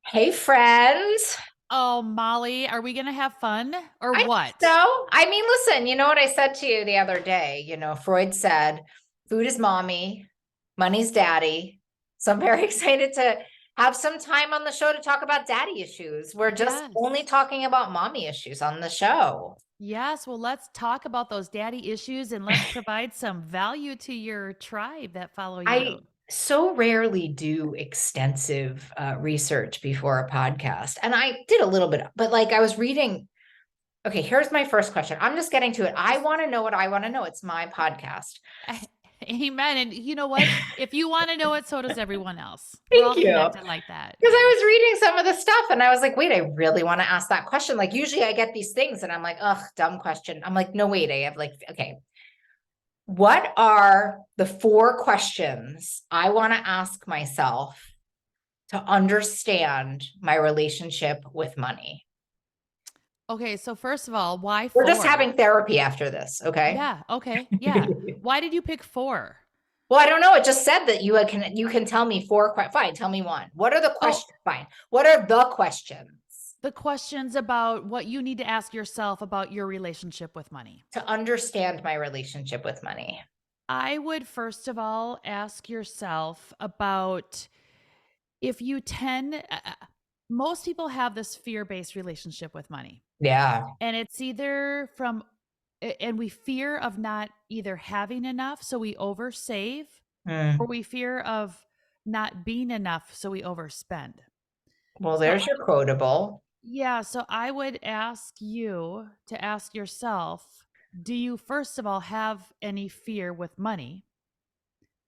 Hey, friends. Oh, Molly, are we gonna have fun or I think what? so. I mean, listen, you know what I said to you the other day? Freud said food is mommy, money's daddy. So I'm very excited to have some time on the show to talk about daddy issues. We're just only Yes. talking about mommy issues on the show. Yes. Well, let's talk about those daddy issues and let's provide some value to your tribe that follow I you. so rarely do extensive research before a podcast. And I did a little bit, but like I was reading. Okay, here's my first question. I'm just getting to it. I Just want to know what I want to know. It's my podcast. amen. And you know what? Thank If you want to know it, so does everyone else. We're all you. connected like that. Because I Yes. was reading some of the stuff and I was like, wait, I really want to ask that question. Like, usually I get these things and I'm like, ugh, dumb question. I'm like, no, wait, I have like, okay, what are the four questions I want to ask myself to understand my relationship with money? Okay. So first of all, why We're just four? having therapy after this, okay? Yeah. Okay. Yeah. Why did you pick four? Well, I don't know. It just said that you can tell me four. Fine, tell me one. What are the Oh, questions? Fine. What are the questions the questions about what you need to ask yourself about your relationship with money. to understand my relationship with money? I would first of all ask yourself about if you tend, most people have this fear based relationship with money. Yeah. And it's either from, and we fear of not either having enough, so we oversave, or Hmm. we fear of not being enough, so we overspend. Well, So, there's your quotable. yeah, so I would ask you to ask yourself, do you first of all have any fear with money?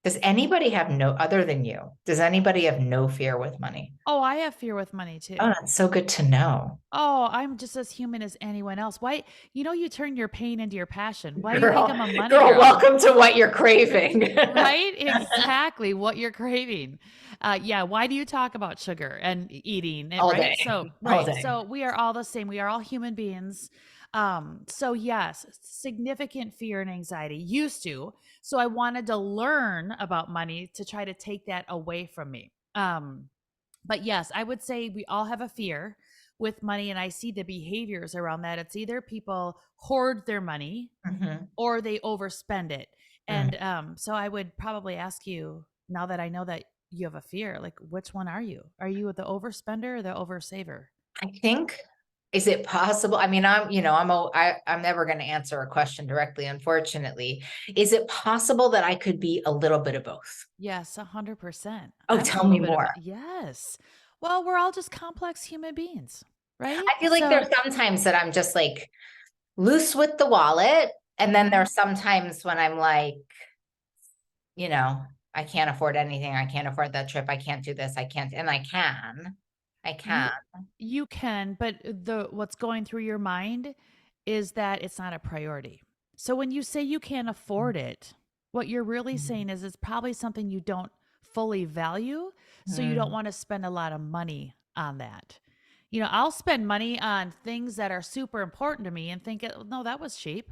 Does anybody have no other than you? Does anybody have no fear with money? Oh, I have fear with money Oh, too. that's so good to know. Oh, I'm just as human as anyone else. Why, you turn your pain into your passion. Why do you think Girl, I'm a money girl, girl? welcome to what you're craving. Right? Exactly what you're craving. Yeah. Why do you talk about sugar and eating it? All day. All Right. day. So we are all the same. We are all human beings. So yes, significant fear and anxiety used to. So I wanted to learn about money to try to take that away from me. But yes, I would say we all have a fear with money, and I see the behaviors around that. It's either people hoard their money Mhm. or they overspend it. Mm. And so I would probably ask you, now that I know that you have a fear, like which one are you? Are you the overspender or the oversaver? I think, is it possible? I mean, I'm never going to answer a question directly, unfortunately. Is it possible that I could be a little bit of both? Yes, 100%. Oh, I'm a tell me little bit of more. yes. Well, we're all just complex human beings, right? I feel like So there's sometimes that I'm just like loose with the wallet. And then mhm. there's sometimes when I'm like, you know, I can't afford anything. I can't afford that trip. I can't do this. I can't. And I can. I you can. you can, but the what's going through your mind is that it's not a priority. So when you say you can't afford it, what you're really saying is it's probably something you don't fully value, so you don't Mm, want to spend a lot of money on that. I'll spend money on things that are super important to me and think, no, that was cheap.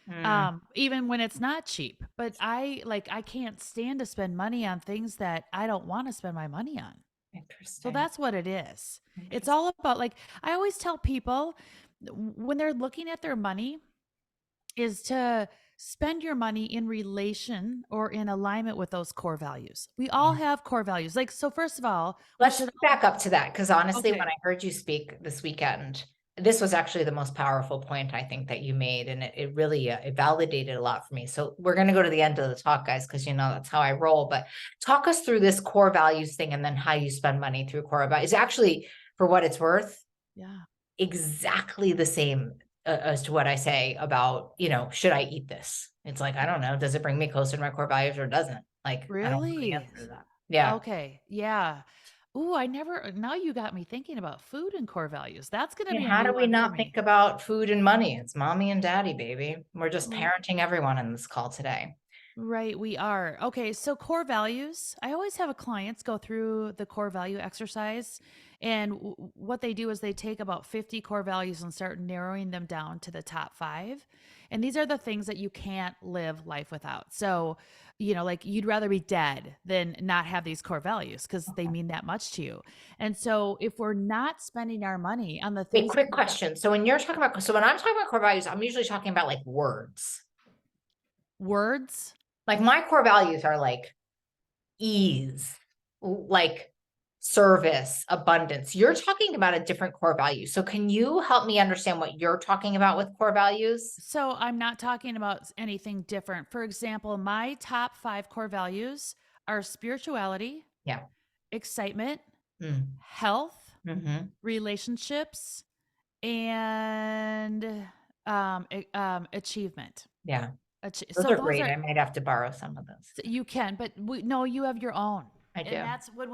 mm, Even when it's not cheap. But I can't stand to spend money on things that I don't want to spend my money on. So interesting. that's what it is. It's Interesting. all about, like, I always tell people when they're looking at their money is to spend your money in relation or in alignment with those core values. We all Yeah. have core values. Like, so first of all, we Let's should back up to that because honestly, when okay. I heard you speak this weekend, this was actually the most powerful point I think that you made, and it really it validated a lot for me. So we're going to go to the end of the talk, guys, because that's how I roll. But talk us through this core values thing, and then how you spend money through core values. Actually, for what it's worth, Yeah. exactly the same as to what I say about should I eat this? It's like I don't know. Does it bring me closer to my core values or doesn't? Like I don't know the Really? answer to that. Yeah. Okay. Yeah. Ooh, I never now you got me thinking about food and core values. That's going to And be a how new do we one for not think me. about food and money? It's mommy and daddy, baby. We're just Ooh, parenting everyone in this call today. Right, we are. Okay, so core values. I always have a clients go through the core value exercise, and what they do is they take about 50 core values and start narrowing them down to the top 5. And these are the things that you can't live life without. So, like you'd rather be dead than not have these core values because they mean that much to you. And so if we're not spending our money on the Wait, things, quick question. So when I'm talking about core values, I'm usually talking about like words. words. Like my core values are like ease, like service, abundance. You're talking about a different core value. So can you help me understand what you're talking about with core values? So I'm not talking about anything different. For example, my top 5 core values are spirituality, Yeah. excitement, Mm. health, Mm-hmm. relationships, and achievement. Yeah. Those So are those great. are, I might have to borrow some of those. you can, but no, you have your own. I And do. that's when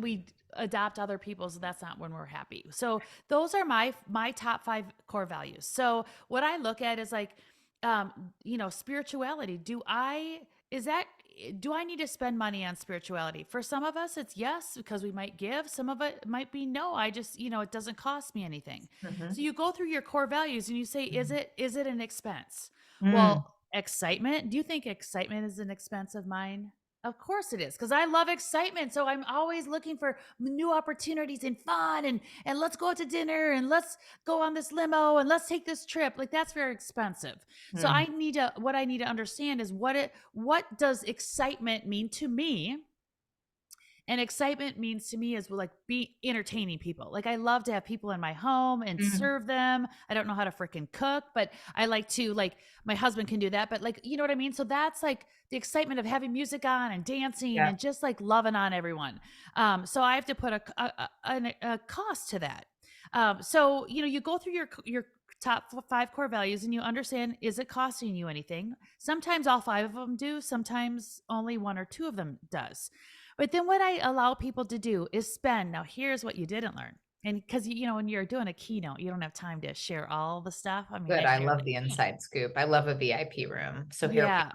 we adopt other people's, that's not when we're happy. So those are my top 5 core values. So what I look at is like, spirituality. Is that, do I need to spend money on spirituality? For some of us, it's yes, because we might give. Some of it might be no. I just, it doesn't cost me anything. So Mm-hmm. you go through your core values and you say, is it an expense? Mm. Well, excitement. Do you think excitement is an expense of mine? Of course it is, because I love excitement. So I'm always looking for new opportunities and fun, and let's go out to dinner, and let's go on this limo, and let's take this trip. Like that's very expensive. So Mm. what I need to understand is what does excitement mean to me? And excitement means to me is like be entertaining people. Like I love to have people in my home and Mm. serve them. I don't know how to freaking cook, but I like to, like, my husband can do that, but like, you know what I mean? So that's like the excitement of having music on and dancing Yeah. and just like loving on everyone. So I have to put a cost to that. So, you go through your top 5 core values and you understand, is it costing you anything? Sometimes all 5 of them do, sometimes only 1 or 2 of them does. But then what I allow people to do is spend. Now, here's what you didn't learn. And because, when you're doing a keynote, you don't have time to share all the stuff. I mean, Good. I I share love the inside scoop. I love a VIP room. So here we yeah.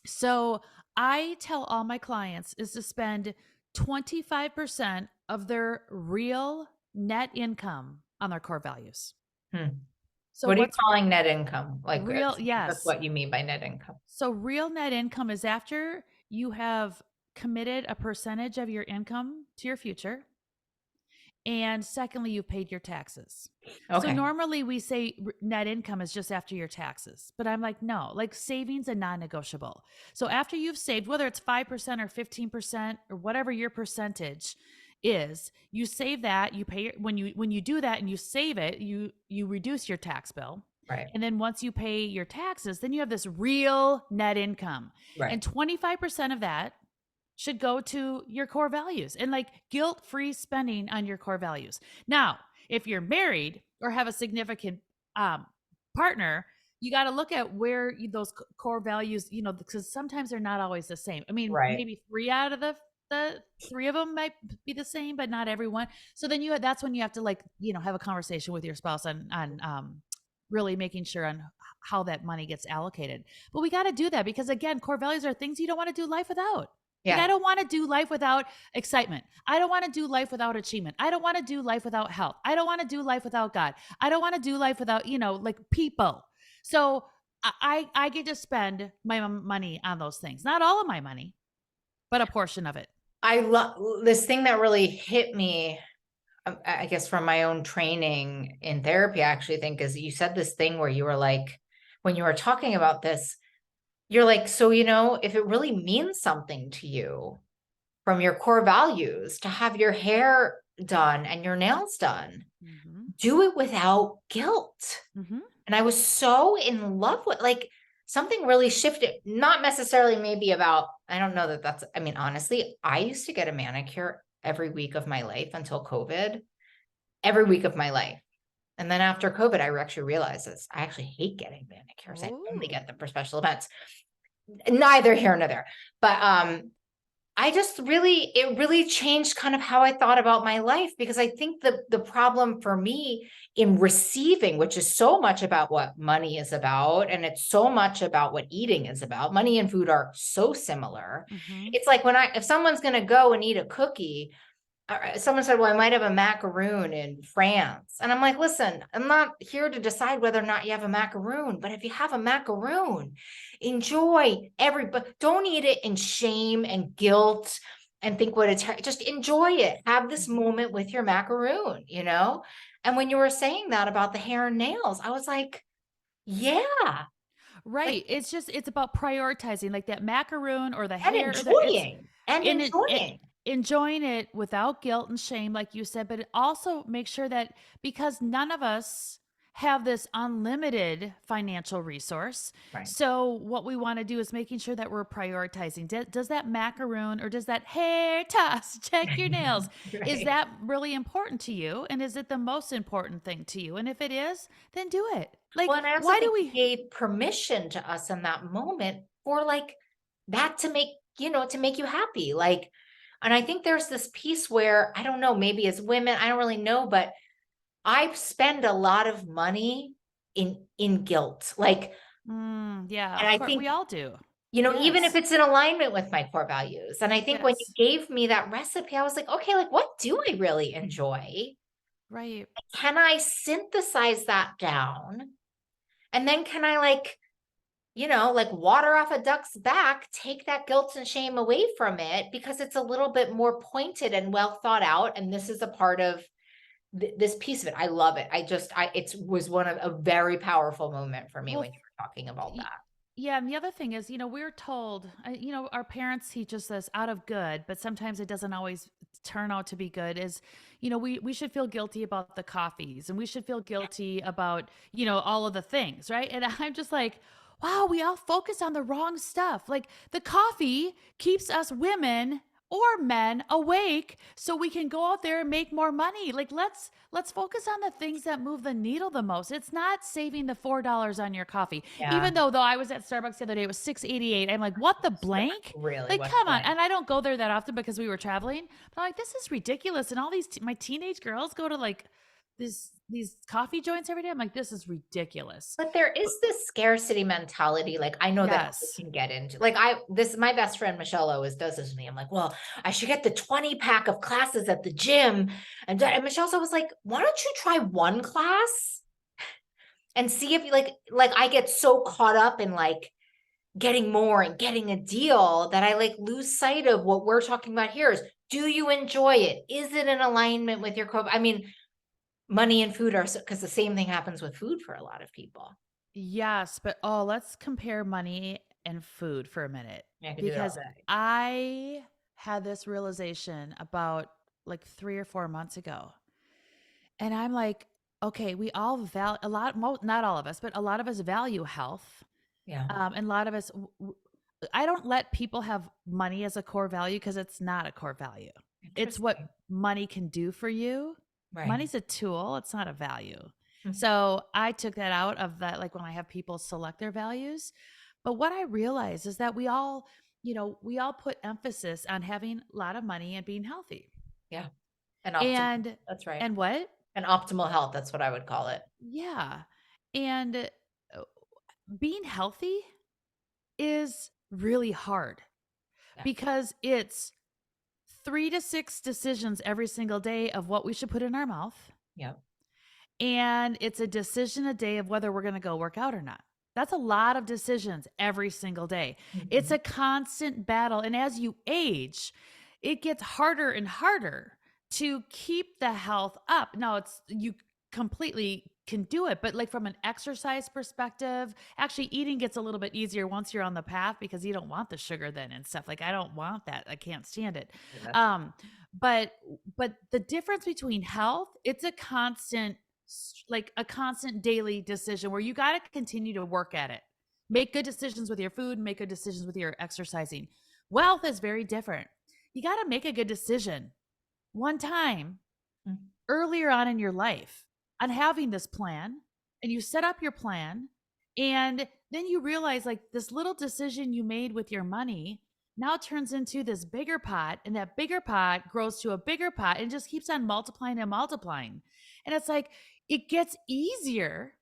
So I tell all my clients is to spend 25% of their real net income on their core values. go. Hmm. So What are you what's calling net income? Like, real? that's Yes. what you mean by net income. So real net income is after you have committed a percentage of your income to your future. And secondly, you paid your taxes. So Okay. normally we say net income is just after your taxes, but I'm like, no, like savings a non-negotiable. So after you've saved, whether it's 5% or 15% or whatever your percentage is, you save that, you pay when you do that and you save it, you reduce your tax bill. Right. And then once you pay your taxes, then you have this real net income. Right. And 25% of that should go to your core values and like guilt-free spending on your core values. Now, if you're married or have a significant partner, you got to look at where those core values, because sometimes they're not always the same. I mean, Right. maybe 3 out of the 3 of them might be the same, but not everyone. So then that's when you have to, like, have a conversation with your spouse on really making sure on how that money gets allocated. But we got to do that because, again, core values are things you don't want to do life without. Like, I Yeah. don't want to do life without excitement. I don't want to do life without achievement. I don't want to do life without health. I don't want to do life without God. I don't want to do life without, like, people. So I get to spend my money on those things. Not all of my money, but a portion of it. I love this thing that really hit me, I guess from my own training in therapy, I actually think is you said this thing where you were like, when you were talking about this, you're like, so, if it really means something to you from your core values to have your hair done and your nails done, Mm-hmm. do it without guilt. Mm-hmm. And I was so in love with, like, something really shifted, not necessarily maybe about, I don't know I mean, honestly, I used to get a manicure every week of my life until COVID, every week of my life. And then after COVID, I actually realized this. I actually hate getting manicures. I only Oh. get them for special events. Neither here nor there. But it really changed kind of how I thought about my life, because I think the problem for me in receiving, which is so much about what money is about, and it's so much about what eating is about. Money and food are so similar. Hmm. It's like if someone's going to go and eat a cookie, someone said, well, I might have a macaroon in France. And I'm like, listen, I'm not here to decide whether or not you have a macaroon, but if you have a macaroon, enjoy but don't eat it in shame and guilt and think what it's, just enjoy it. Have this moment with your macaroon, you know? And when you were saying that about the hair and nails, I was like, yeah, like, Right. It's about prioritizing like that macaroon or the and hair or the it's enjoying and in it enjoying. enjoying it without guilt and shame, like you said, but it also make sure that because none of us have this unlimited financial resource. Right. So what we want to do is making sure that we're prioritizing. Does that macaroon or does that hair toss, check your nails, is Right. that really important to you? And is it the most important thing to you? And if it is, then do it. Like, Well, and I also why do think he we gave permission to us in that moment for like that to make, to make you happy. Like, and I think there's this piece where I don't know, maybe as women, I don't really know, but I spend a lot of money in guilt. Like, Yeah, and of I course, we think, all do. even if Yes. it's in alignment with my core values. And I think when you Yes. gave me that recipe, I was like, okay, like what do I really enjoy? Right. Can I synthesize that down? And then can I like water off a duck's back, take that guilt and shame away from it because it's a little bit more pointed and well thought out. And this is a part of this piece of it. I love it. It was one of a very powerful moment for me Well, when you were talking about y that. yeah, and the other thing is, we're told, our parents teach us this out of good, but sometimes it doesn't always turn out to be good, is, we should feel guilty about the coffees, and we should feel guilty about, all of the things, right? And I'm just like, wow, we all focus on the wrong stuff. Like, the coffee keeps us women or men awake so we can go out there and make more money. Like, let's focus on the things that move the needle the most. It's not saving the $4 on your coffee. Yeah. Even though I was at Starbucks the other day, it was 6.88. I'm like, what the blank? Really Like, what come on. blank. And I don't go there that often because we were traveling. But I'm like, this is ridiculous. And all these my teenage girls go to like these coffee joints every day. I'm like, this is ridiculous. But there But is this scarcity mentality. Like I know that I yes. can get into like my best friend Michelle always does this to me. I'm like, well, I should get the 20 pack of classes at the gym. And Michelle's always like, why don't you try one class and see if you like I get so caught up in like getting more and getting a deal that I like lose sight of what we're talking about here is, do you enjoy it? Is it in alignment with your core? I mean, money and food are, because the same thing happens with food for a lot of people. Yes, but let's compare money and food for a minute Yeah, I could do it all because day. I had this realization about like 3 or 4 months ago. And I'm like, okay, we all value not all of us, but a lot of us value health. Yeah, And a lot of us, I don't let people have money as a core value because it's not a core value. It's what interesting. money can do for you. Right. Money's a tool, it's not a value. Mhm. So I took that out of that, like when I have people select their values. But what I realized is that we all put emphasis on having a lot of money and being healthy. Yeah, and optimal. And That's right. and what? And optimal health. That's what I would call it. Yeah. And being healthy is really hard Yeah. because it's 3 to 6 decisions every single day of what we should put in our mouth. Yeah. And it's a decision a day of whether we're going to go work out or not. That's a lot of decisions every single day. It's Mhm. a constant battle. And as you age, it gets harder and harder to keep the health up. Now, you completely can do it, but like from an exercise perspective, actually eating gets a little bit easier once you're on the path because you don't want the sugar then and stuff. Like I don't want that. I can't stand it. Yeah, that's Um, but the difference between health, it's like a constant daily decision where you got to continue to work at it. Make good decisions with your food, make good decisions with your exercising. Wealth is very different. You got to make a good decision one time Mhm. earlier on in your life on having this plan, and you set up your plan, and then you realize like this little decision you made with your money now turns into this bigger pot, and that bigger pot grows to a bigger pot and just keeps on multiplying and multiplying. And it's like it gets easier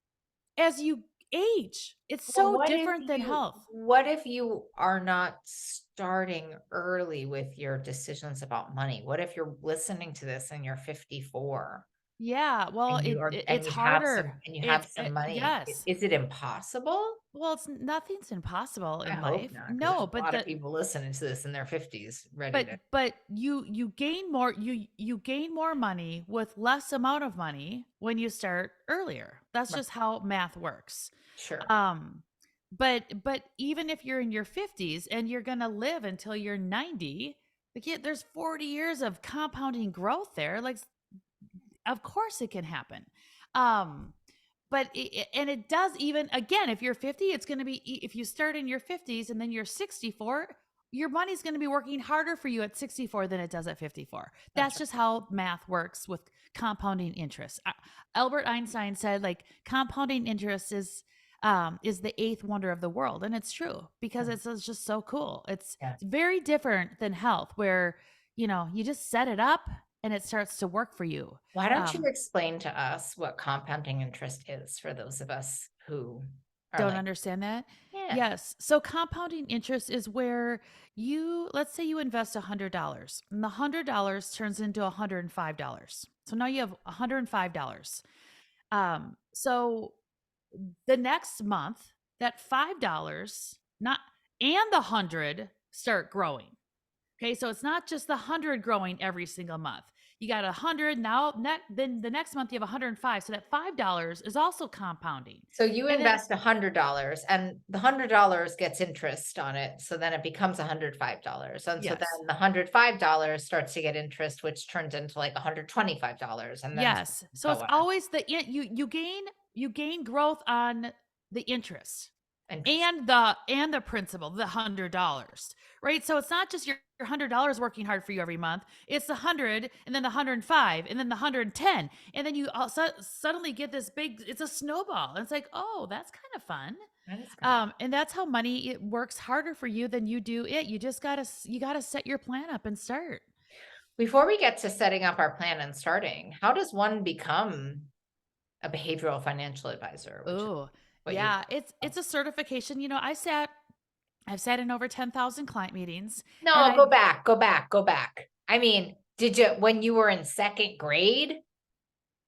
as you age. It's Well, so different than health. what if you are not starting early with your decisions about money? What if you're listening to this and you're 54 Yeah, well, and it's harder. you have some money? Yes. Is it impossible? Well, it's nothing's impossible I in hope life. not, because No, there's a lot of people listening to this in their 50s ready to. but you gain more, you gain more money with less amount of money when you start earlier. That's Right. just how math works. Sure. Um, but even if you're in your 50s and you're gonna live until you're 90, like there's 40 years of compounding growth there. Like, of course it can happen. Um, but and it does, even again, if you're 50, it's going to be, if you start in your 50s and then you're 64, your money's going to be working harder for you at 64 than it does at 54. That's That's right. just how math works with compounding interest. Albert Einstein said, like, compounding interest is the eighth wonder of the world, and it's true because it's just so cool. Yeah. It's very different than health, where you just set it up and it starts to work for you. Why don't you Um, explain to us what compounding interest is for those of us who are Don't like, understand that? yeah, Yes. So compounding interest is where let's say you invest $100 and the $100 turns into $105. So now you have $105. So the next month, that $5 not and the 100 start growing. Okay, so it's not just the 100 growing every single month. You got 100 now, then the next month you have 105. So that $5 is also compounding. so you And then invest $100 and the $100 gets interest on it. So then it becomes $105. And so yes. then the $105 starts to get interest, which turns into like $125 and then Yes. So so it's on. always you gain growth on the interest Interest. and the principal, the $100, right? So it's not just your $100 working hard for you every month. It's the 100 and then the 105 and then the 110. And then you suddenly get this big, it's a snowball. And it's like, oh, that's kind of fun. That is kind of. And that's how money, it works harder for you than you do it. You gotta set your plan up and start. Before we get to setting up our plan and starting, how does one become a behavioral financial advisor, which is Oh, what you. yeah, it's a certification. I've sat in over 10,000 client meetings, and No, go back. I mean, did you, when you were in second grade,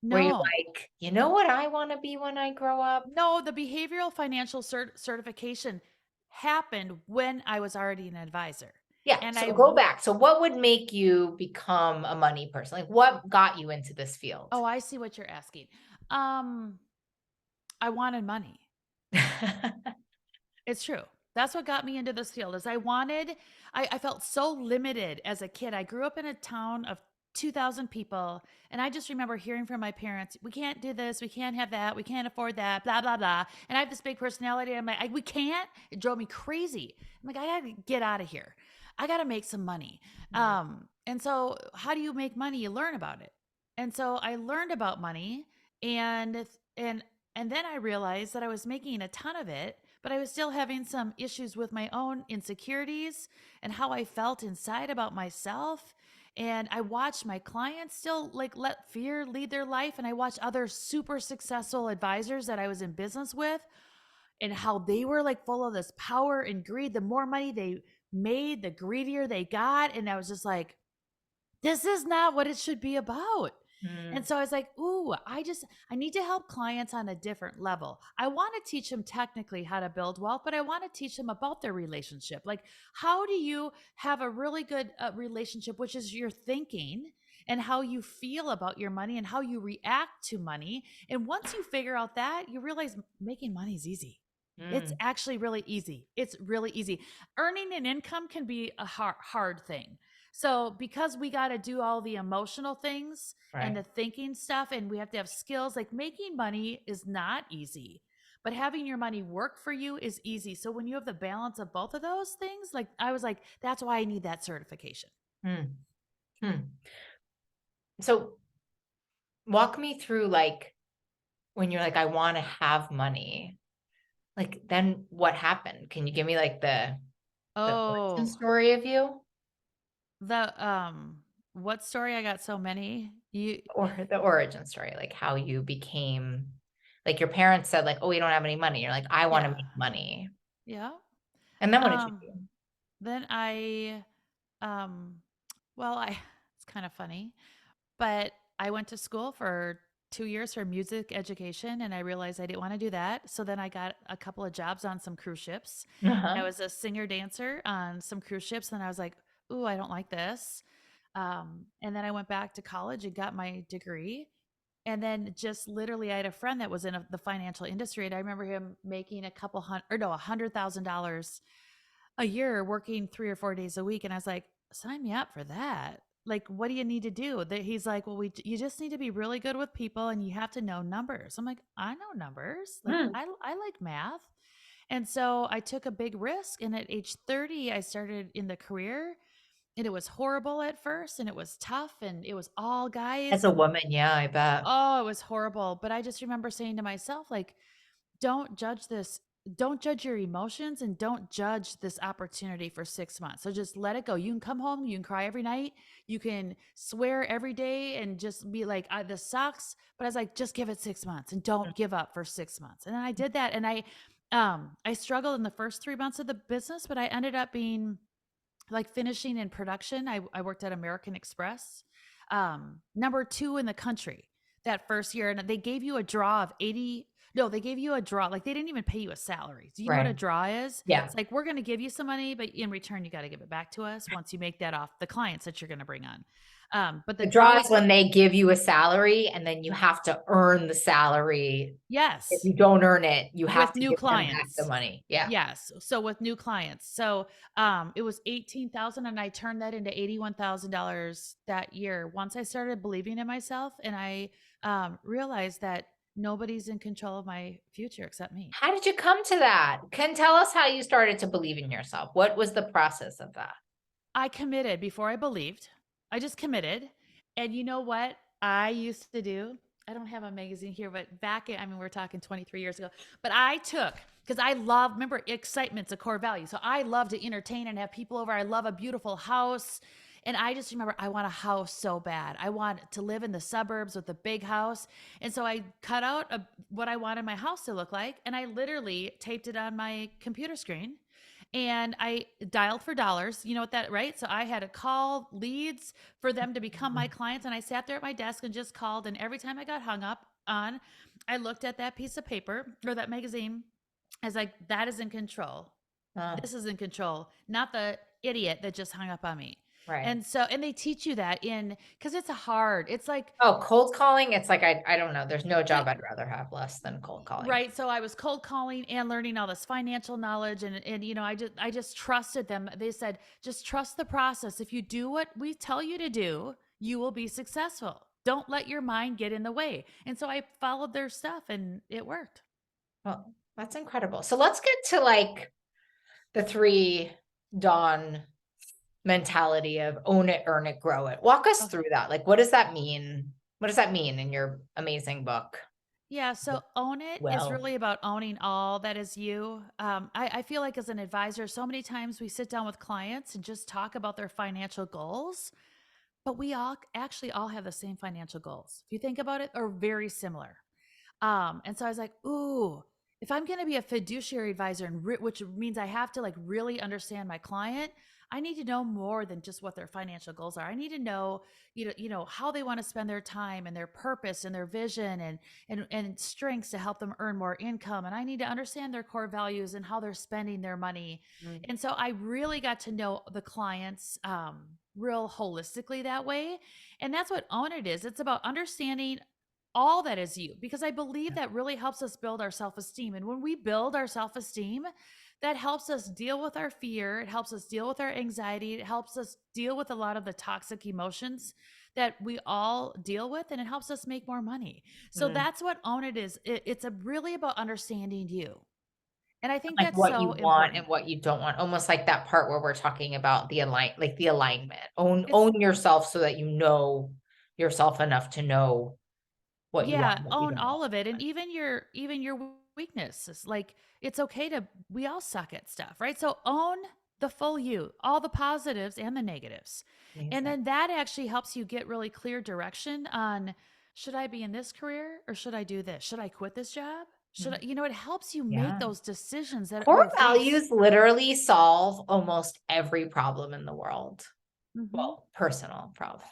were you no, like, you know what I want to be when I grow up? no, the behavioral financial certification happened when I was already an advisor. Yeah. And So go back. So what would make you become a money person? Like what got you into this field? oh, I see what you're asking. Um, I wanted money. It's true. That's what got me into this field is I felt so limited as a kid. I grew up in a town of 2,000 people. And I just remember hearing from my parents, we can't do this. We can't have that. We can't afford that, blah, blah, blah. And I have this big personality. I'm like, we can't. It drove me crazy. I'm like, I got to get out of here. I got to make some money. Right. And so how do you make money? You learn about it. And so I learned about money, and, and, and then I realized that I was making a ton of it, but I was still having some issues with my own insecurities and how I felt inside about myself. And I watched my clients still like let fear lead their life. And I watched other super successful advisors that I was in business with and how they were like full of this power and greed. The more money they made, the greedier they got. And I was just like, this is not what it should be about. And Mm, so I was like, ooh, I need to help clients on a different level. I want to teach them technically how to build wealth, but I want to teach them about their relationship. Like, how do you have a really good relationship, which is your thinking and how you feel about your money and how you react to money. And once you figure out that, you realize making money is easy. It's mm, actually really easy. It's really easy. Earning an income can be a hard thing. So because we got to do all the emotional things and right. the thinking stuff, and we have to have skills, like making money is not easy, but having your money work for you is easy. So when you have the balance of both of those things, like I was like, that's why I need that certification. Mm, hmm. So walk me through like when you're like, I want to have money. Like then what happened? Can you give me like The origin Oh, story of you, what story? I got so many. You or the origin story, like how you became, like your parents said, like, "Oh, we don't have any money." You're like, "I want to Yeah. make money." Yeah. And then what did you Um, do? then I, um, well, I it's kind of funny, but I went to school for 2 years for music education, and I realized I didn't wanna do that, so then I got a couple of jobs on some cruise ships. I Uh-huh. was a singer-dancer on some cruise ships, and I was like, "Ooh, I don't like this." And then I went back to college and got my degree, and then just literally, I had a friend that was in the financial industry, and I remember him making a couple hundred or no, $100,000 a year working 3 or 4 days a week, and I was like, "Sign me up for that." Like, "What do you need to do?" That he's like, "Well, you just need to be really good with people and you have to know numbers." I'm like, "I know numbers. Like, Mm. I like math." And so I took a big risk, and at age 30, I started in the career, and it was horrible at first, and it was tough, and it was all As guys, a and woman, yeah, I bet. oh, it was horrible. But I just remember saying to myself, like, don't judge this. Don't judge your emotions and don't judge this opportunity for 6 months. So just let it go. You can come home, you can cry every night, you can swear every day and just be like, this sucks. But I was like, just give it 6 months and don't give up for 6 months. And then I did that. And I struggled in the first 3 months of the business, but I ended up being like finishing in production. I worked at American Express, number 2 in the country that first year. And they gave you a draw of 80. No, they gave you a draw. Like they didn't even pay you a salary. Do you know what a Right. draw is? Yeah. It's like, we're going to give you some money, but in return, you got to give it back to us once you make that off the clients that you're going to bring on. But the The draw draw was, is when they give you a salary and then you have to earn the salary. If yes, you don't earn it, you have with to new give them back the clients. money. Yeah. Yes. So with new clients. So it was 18,000 and I turned that into $81,000 that year. Once I started believing in myself and I realized that nobody's in control of my future except me. How did you come to that? Can tell us how you started to believe in yourself. What was the process of that? I committed before I believed. I just committed. And you know what I used to do? I don't have a magazine here, but I mean, we're talking 23 years ago, but I took, because I love, remember, excitement's a core value. So I love to entertain and have people over. I love a beautiful house. And I just remember I want a house so bad. I want to live in the suburbs with a big house. And so I cut out what I wanted my house to look like. And I literally taped it on my computer screen and I dialed for dollars. You know what that, right? So I had to call leads for them to become my clients. And I sat there at my desk and just called. And every time I got hung up on, I looked at that piece of paper or that magazine. I was like, that is in control. Oh, This is in control, not the idiot that just hung up on me. right. And so, and they teach you that because it's a hard, it's like, Oh, cold calling. It's like, I don't know. There's no job it, I'd rather have less than cold calling. right. So I was cold calling and learning all this financial knowledge and I just trusted them. They said, just trust the process. If you do what we tell you to do, you will be successful. Don't let your mind get in the way. And so I followed their stuff and it worked. Well, that's incredible. So let's get to like the three Dawn mentality of own it, earn it, grow it. Walk us Okay. through that. Like, what does that mean? What does that mean in your amazing book? Yeah, so own it is Well, really about owning all that is you. I feel like as an advisor, so many times we sit down with clients and just talk about their financial goals, but we all actually all have the same financial goals. If you think about it, are very similar. And so I was like, ooh, if I'm going to be a fiduciary advisor, and which means I have to like really understand my client, I need to know more than just what their financial goals are. I need to know, how they want to spend their time and their purpose and their vision and strengths to help them earn more income. And I need to understand their core values and how they're spending their money. mm, And so I really got to know the clients real holistically that way. And that's what Own It is. It's about understanding all that is you, because I believe that really helps us build our self-esteem. And when we build our self-esteem, that helps us deal with our fear, it helps us deal with our anxiety, it helps us deal with a lot of the toxic emotions that we all deal with, and it helps us make more money. So mm. that's what Own It is. It's really about understanding you, and I think Like that's what you so want important. and what you don't want. Almost like that part where we're talking about like the alignment. It's Own yourself so that you know yourself enough to know what you want Yeah, and what you own don't want. all of it, and even your weaknesses. Like, it's okay to we all suck at stuff, right? So own the full you, all the positives and the negatives. And Amazing. then that actually helps you get really clear direction on, should I be in this career or should I do this? Should I quit this job? Should I, Mm. it helps you make Yeah. those decisions that Core you'll face. values literally solve almost every problem in the world. Hmm. Well, personal problem.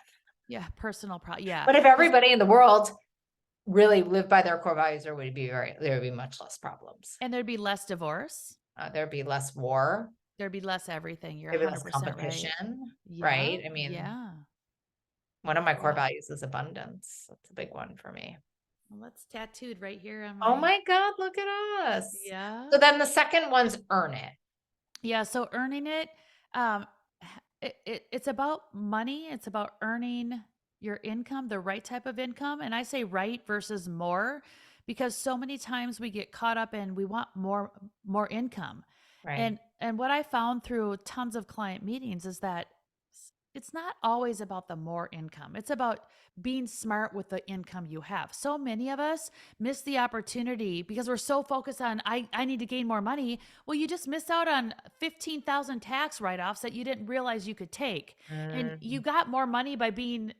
Yeah, yeah. But if Because everybody in the world really lived by their core values, there would be much less problems. and there'd be less divorce. There'd be less war. There'd be less everything. You're There'd be less 100% right. competition, Yeah. right? I mean, Yeah. one of my core Yeah. values is abundance. That's a big one for me. Well, that's tattooed right here on Oh my. my God, look at us. Yeah. So then the second one's earn it. Yeah. So earning it, um, it's about money. It's about earning your income, the right type of income. And I say right versus more, because so many times we get caught up in, we want more income. Right. And what I found through tons of client meetings is that it's not always about the more income. It's about being smart with the income you have. So many of us miss the opportunity because we're so focused on, I need to gain more money. Well, you just missed out on 15,000 tax write-offs that you didn't realize you could take. And you Mm, got more money by being,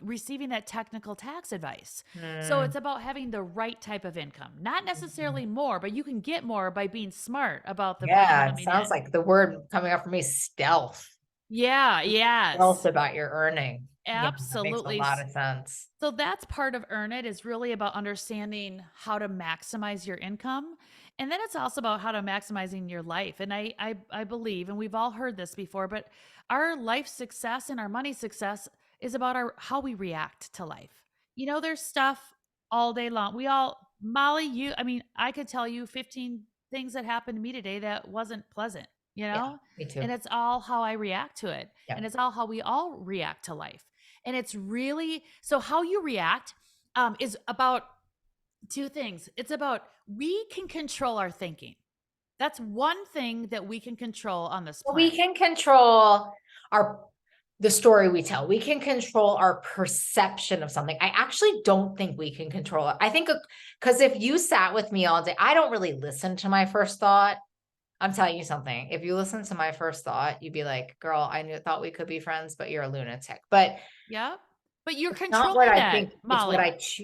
receiving that technical tax advice. So mm, it's about having the right type of income, not mm. necessarily more, but you can get more by being smart about the money Yeah, it coming sounds in. like the word coming up for me is stealth. Yeah, Stealth yes. about your earning. Yeah, that makes a Absolutely. lot of sense. So that's part of Earn It, is really about understanding how to maximize your income. And then it's also about how to maximizing your life. And I believe, and we've all heard this before, but our life success and our money success is about our how we react to life. There's stuff all day long. We all, Molly, I could tell you 15 things that happened to me today that wasn't pleasant, you Yeah, know? me And too. it's all how I react to it. Yeah. And it's all how we all react to life. And it's really, so how you react is about two things. It's about, we can control our thinking. That's one thing that we can control on this Well, we planet. can control our the story we tell. We can control our perception of something. I actually don't think we can control it. I think because if you sat with me all day, I don't really listen to my first thought. I'm telling you something. If you listen to my first thought, you'd be like, girl, thought we could be friends, but you're a lunatic. But Yeah. But you're it's not what controlling I that, think, it's Molly.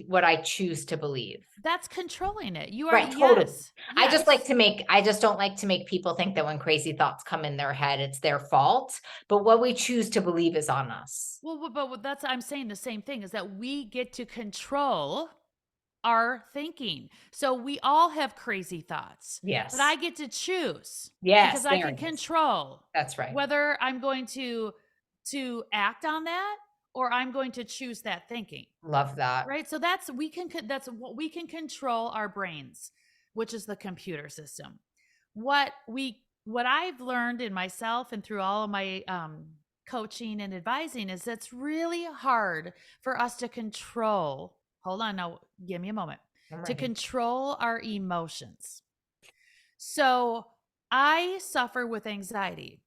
what I choose to believe. That's controlling it. You are, Right, totally. yes, yes. I just don't like to make people think that when crazy thoughts come in their head, it's their fault. But what we choose to believe is on us. Well, but that's, I'm saying the same thing, is that we get to control our thinking. So we all have crazy thoughts, but I Yes. get to choose because Yes, I there can it is. control That's right. whether I'm going to act on that or I'm going to choose that thinking. Love that. Right? So that's what we can control, our brains, which is the computer system. What I've learned in myself and through all of my coaching and advising is that's really hard for us to control. Hold on, now give me a moment. I'm To ready. control our emotions. So I suffer with anxiety,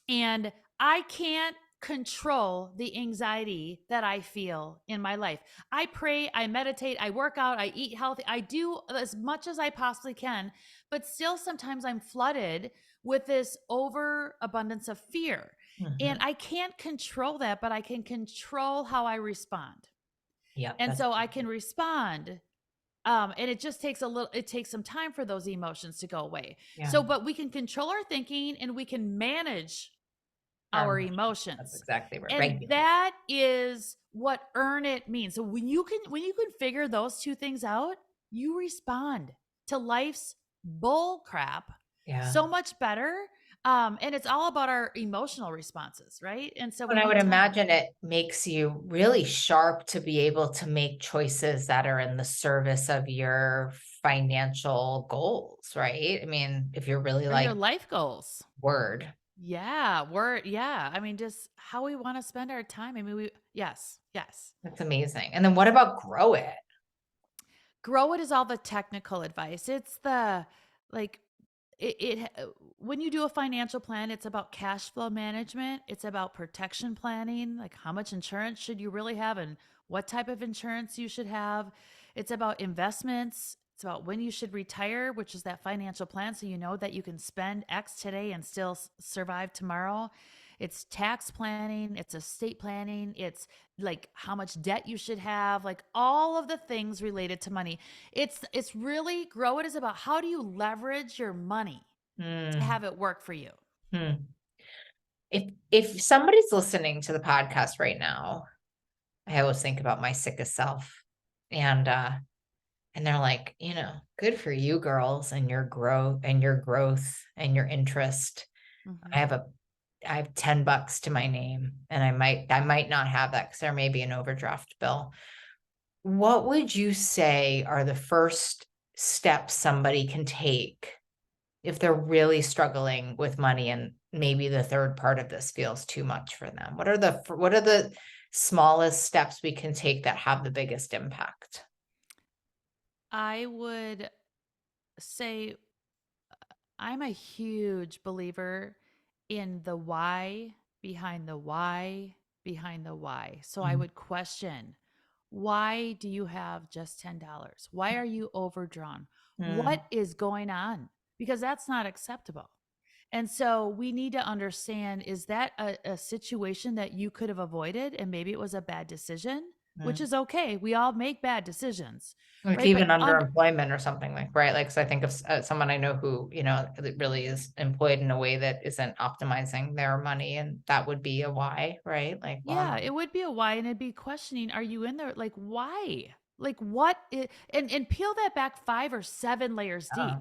and I can't control the anxiety that I feel in my life. I pray, I meditate, I work out, I eat healthy, I do as much as I possibly can, but still sometimes I'm flooded with this overabundance of fear. And Mhm. I can't control that, but I can control how I respond. Yep, And that's so I can respond, and it just takes it takes some time for those emotions to go away. yeah. So, but we can control our thinking and we can manage Our our emotions. That's emotions. exactly right. And Regulate. that is what earn it means. So when you can figure those two things out, you respond to life's bull crap Yeah. so much better. And it's all about our emotional responses, right? And so And when I you would tell, imagine it makes you really sharp to be able to make choices that are in the service of your financial goals, right? I mean, if you're really or your like, life goals. word, Yeah. I mean, just how we want to spend our time. I mean, yes, yes. that's amazing. And then what about grow it? Grow it is all the technical advice. It's the, like, when you do a financial plan, it's about cash flow management. It's about protection planning, like how much insurance should you really have and what type of insurance you should have. It's about investments. It's about when you should retire, which is that financial plan. So you know that you can spend X today and still survive tomorrow. It's tax planning, it's estate planning, it's like how much debt you should have, like all of the things related to money. It's really Grow It is about how do you leverage your money to Mm, have it work for you. hmm. If somebody's listening to the podcast right now, I always think about my sickest self. And they're like, good for you girls and your growth and your interest. I Mm-hmm. have a I have $10 to my name, and I might not have that because there may be an overdraft bill. What would you say are the first steps somebody can take if they're really struggling with money and maybe the third part of this feels too much for them? What are the smallest steps we can take that have the biggest impact? I would say I'm a huge believer in the why behind the why behind the why. So I Mm, would question, why do you have just $10? Why are you overdrawn? mm, What is going on? Because that's not acceptable. And so we need to understand, is that a situation that you could have avoided and maybe it was a bad decision, which mm. is okay. We all make bad decisions, Like right? even underemployment or something, like, right? Like, so I think of someone I know who, that really is employed in a way that isn't optimizing their money, and that would be a why, right? Like, well, Yeah, it would be a why, and it'd be questioning, are you in there? Like, why? Like, what is, and peel that back 5 or 7 layers deep.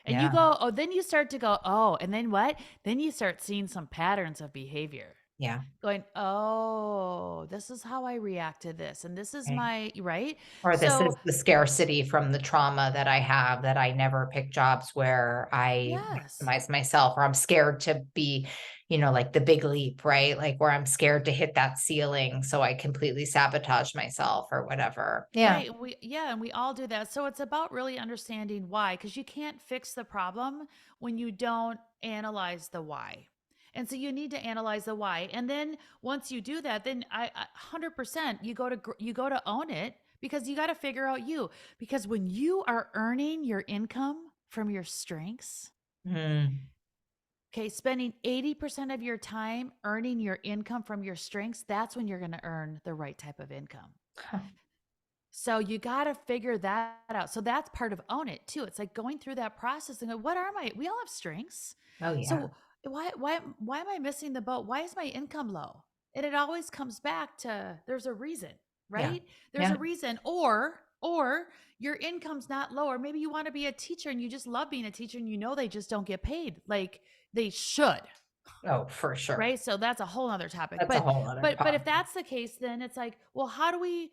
And you yeah, go, oh, then you start to go, oh, and then what? Then you start seeing some patterns of behavior. yeah. Going, oh, this is how I react to this. And this is Right. my, right? Or this is So, the scarcity from the trauma that I have, that I never pick jobs where I yes. maximize myself, or I'm scared to be, like the big leap, right? Like where I'm scared to hit that ceiling, so I completely sabotage myself or whatever. Yeah. Right. And we all do that. So it's about really understanding why, because you can't fix the problem when you don't analyze the why. And so you need to analyze the why. And then once you do that, then 100% you go to own it, because you got to figure out you. Because when you are earning your income from your strengths, Mm. okay, spending 80% of your time earning your income from your strengths, that's when you're going to earn the right type of income. Huh. So you got to figure that out. So that's part of own it too. It's like going through that process and go, what are my, we all have strengths. Oh yeah. So why am I missing the boat? Why is my income low? And it always comes back to there's a reason, Yeah. right? There's Yeah. a reason, or your income's not low, or maybe you want to be a teacher and you just love being a teacher and you know they just don't get paid like they should, Oh, for sure. right? So that's a whole other topic. That's a whole other But pod. if that's the case, then it's like, well, how do we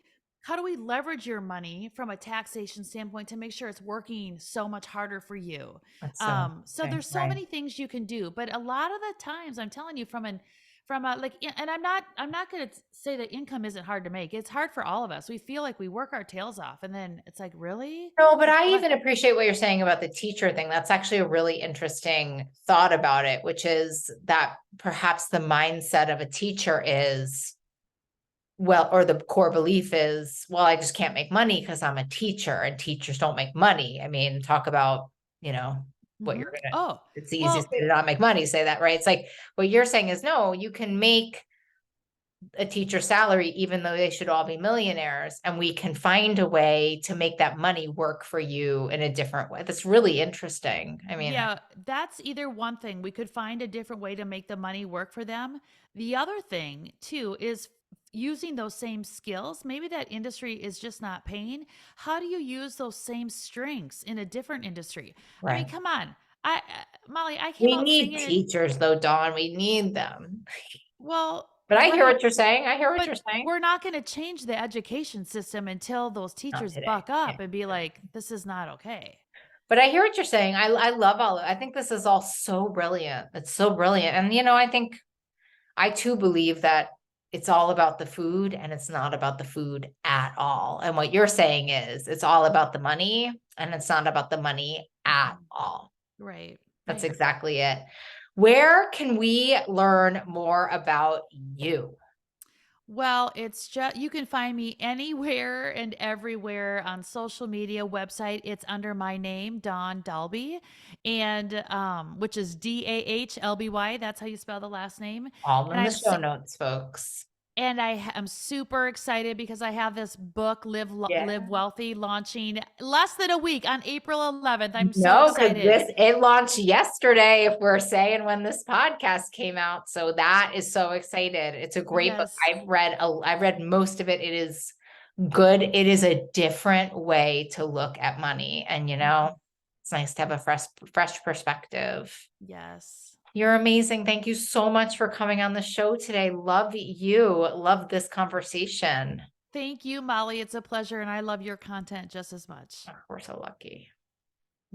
leverage your money from a taxation standpoint to make sure it's working so much harder for you? That's so So interesting, there's so right? many things you can do, but a lot of the times I'm telling you from a like, and I'm not going to say that income isn't hard to make. It's hard for all of us. We feel like we work our tails off, and then it's like, really? No, but Like I what? even appreciate what you're saying about the teacher thing. That's actually a really interesting thought about it, which is that perhaps the mindset of a teacher is, well, or the core belief is, well, I just can't make money because I'm a teacher and teachers don't make money. I mean, talk about, what you're gonna, Oh, it's the easiest well, way to not make money, say that, right? It's like what you're saying is, no, you can make a teacher salary, even though they should all be millionaires, and we can find a way to make that money work for you in a different way. That's really interesting. I mean, yeah, that's either one thing. We could find a different way to make the money work for them. The other thing, too, is using those same skills. Maybe that industry is just not paying. How do you use those same strengths in a different industry? I mean, right. come on. Molly, I came We out need singing it. teachers though, Dawn. We need them. Well, But I hear right. what you're saying. I hear what But you're saying. we're not going to change the education system until those Not teachers today. buck Yeah. up and be like, this is not okay. But I hear what you're saying. I love I think this is all so brilliant. It's so brilliant. And I think I too believe that it's all about the food, and it's not about the food at all. And what you're saying is it's all about the money, and it's not about the money at Mhm. all. Right, That's right. exactly it. Where can we learn more about you? Well, it's just you can find me anywhere and everywhere on social media, website. It's under my name, Dawn Dahlby, and which is Dahlby. That's how you spell the last name. All And in the I'm show so notes, folks. and am super excited because I have this book, Live Yeah. Wealthy, launching less than a week on April 11th. I'm so No, because excited. it launched yesterday, if we're saying when this podcast came out. So that is so excited. It's a great book. Yes. I've read most of it. It is good. It is a different way to look at money. And Mhm. it's nice to have a fresh perspective. Yes. You're amazing. Thank you so much for coming on the show today. Love you. Love this conversation. Thank you, Molly. It's a pleasure, and I love your content just as much. Oh, we're so lucky.